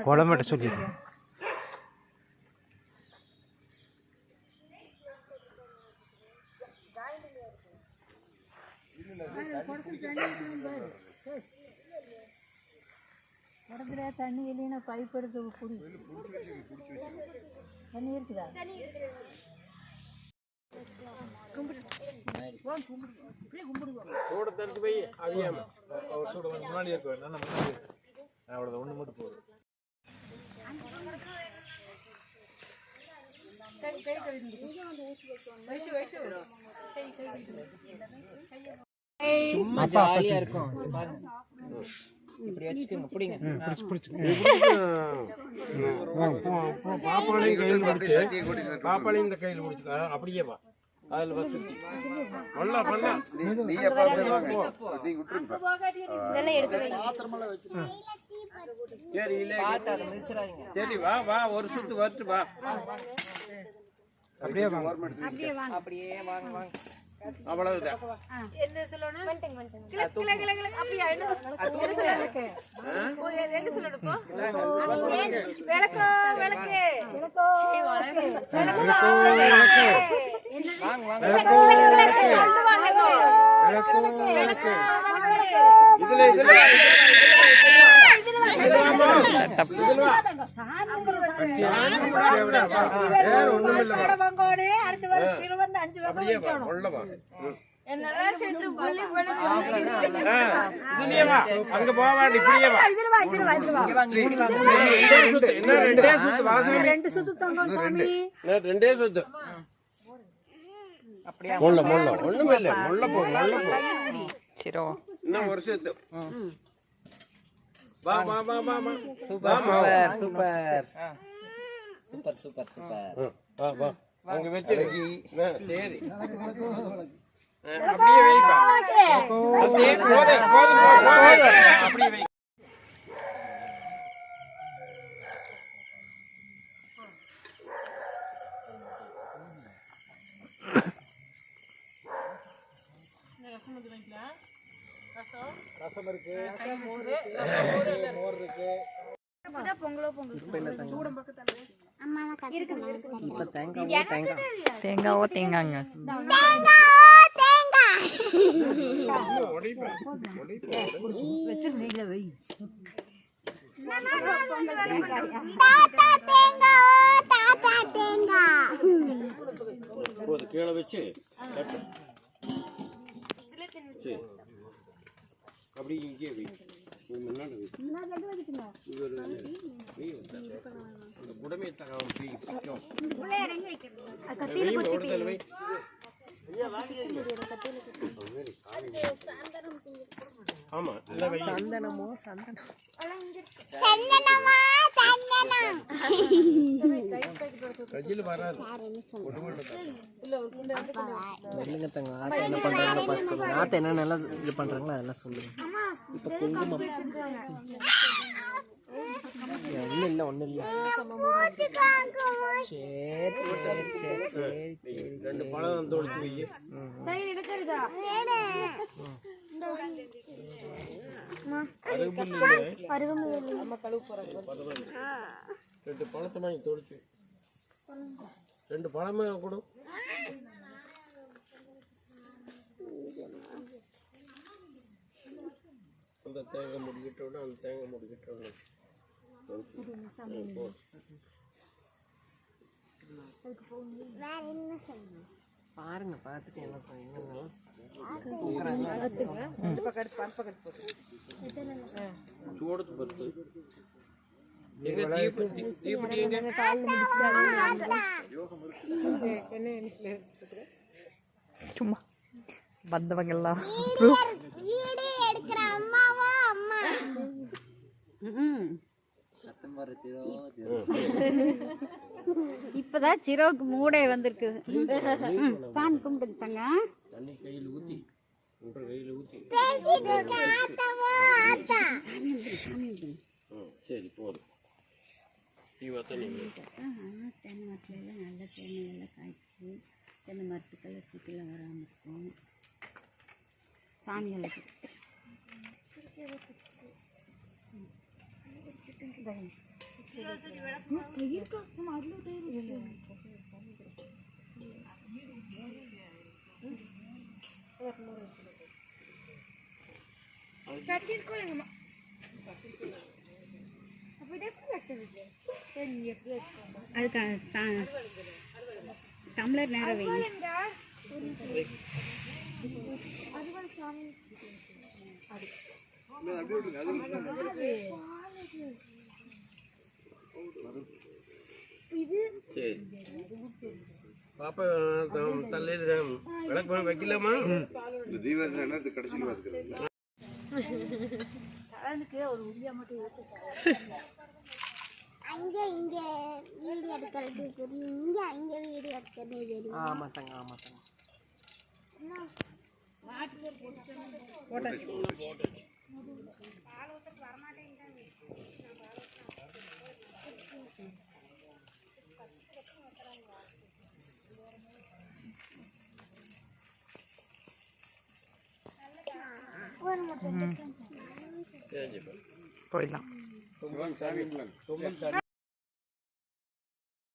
போட மாட்டேன் சொல்லி உடம்புல தண்ணி இல்லைன்னா பைப் எடுத்து குடி. தண்ணி இருக்குதா? சூட தடுத்து போய் அழியாம சூட முன்னாடி இருக்க வேண்டாம். நம்ம முன்னாடி அவ்வளோதான், ஒன்று மட்டும் போதும். சும்மா ஜாலியா இருக்கும். இப்படி வச்சுக்கோங்க, பிடிங்க. பாப்பாளையும் கையில் பிடிச்சு, பாப்பாளையும் இந்த கையில் பிடிச்சிக்கா. அப்படியே வா, அதில் வச்சு நல்லா பண்ணா. சரி இல்லை, சரி வா வா, ஒரு சுத்து வரட்டு வா. அப்படியே வாங்க, அப்படியே வாங்க வாங்க. அவ்வளவுதான். என்ன சொல்லணும்? அங்க போவா, ரெண்டே சுத்து. ஒண்ணுமே இல்ல, முள்ள போ, முள்ள போ. இன்னும் ஒரு சுத்து. வா வா வா வா வா. Super super super super super. வா வா, அங்க வெச்சு. சரி, அப்படியே வைப்பா. அப்படியே போதே போதே, அப்படியே வை. ரசம் இருக்கு, மோர் இருக்கு. தேங்காவோ தேங்காங்க. கீழே வச்சு அப்படி இங்கே வை. குடமே ஆமா, சந்தனமோ சந்தனம். கையில் வராது. என்ன பண்றாங்களோ பார்த்து சொல்லுங்க. ஆத்த என்ன நல்லா இது பண்றாங்களோ அதெல்லாம் சொல்லுங்க. இப்ப குங்குமம் ஒன்னும் இல்ல, ஒன்னும் இல்ல. சரி சரி சரி சரி. ரெண்டு பழம் தோடிச்சு வை. ரெண்டு பழத்தை வாங்கி தோடிச்சு, ரெண்டு பழமே கொடு. அந்த தேங்காய் முடிக்கிட்டோட அந்த தேங்காய் முடிக்கிட்டோட பாருங்க, பார்த்துட்டு என்ன சூடத்து பருத்து சும்மா வந்தவங்கெல்லாம் இப்பதான் சிரோக்கு மூடை வந்திருக்கு. சாமி கும்பிட்டுங்க. தண்ணி கையில் ஊத்தி, கையில் ஊத்தி. சரி போதும். தேங்காய் மரத்துல நல்ல தேங்காய் காய்ச்சி இந்த மரத்துக்கெல்லாம் சீக்கிரம் வராமல் இருக்கும் சாமிகளுக்கு. அதுக்கு டம்ளர் நேரம் வைங்க. சரி பாப்பா தலையில் விளக்கு வைக்கலாமா? தீபாவளி கடைசியில் பார்த்துக்கிறேன். ஒரு உரியா மட்டும் அங்கே இங்கே வீடியோ எடுக்கிறது தெரியும், இங்கே அங்கே வீடியோ எடுக்கிறது தெரியும். ஆமாத்தாங்க ஆமாத்தாங்க. ஒரு மட்டும் போயிடலாம். சாமி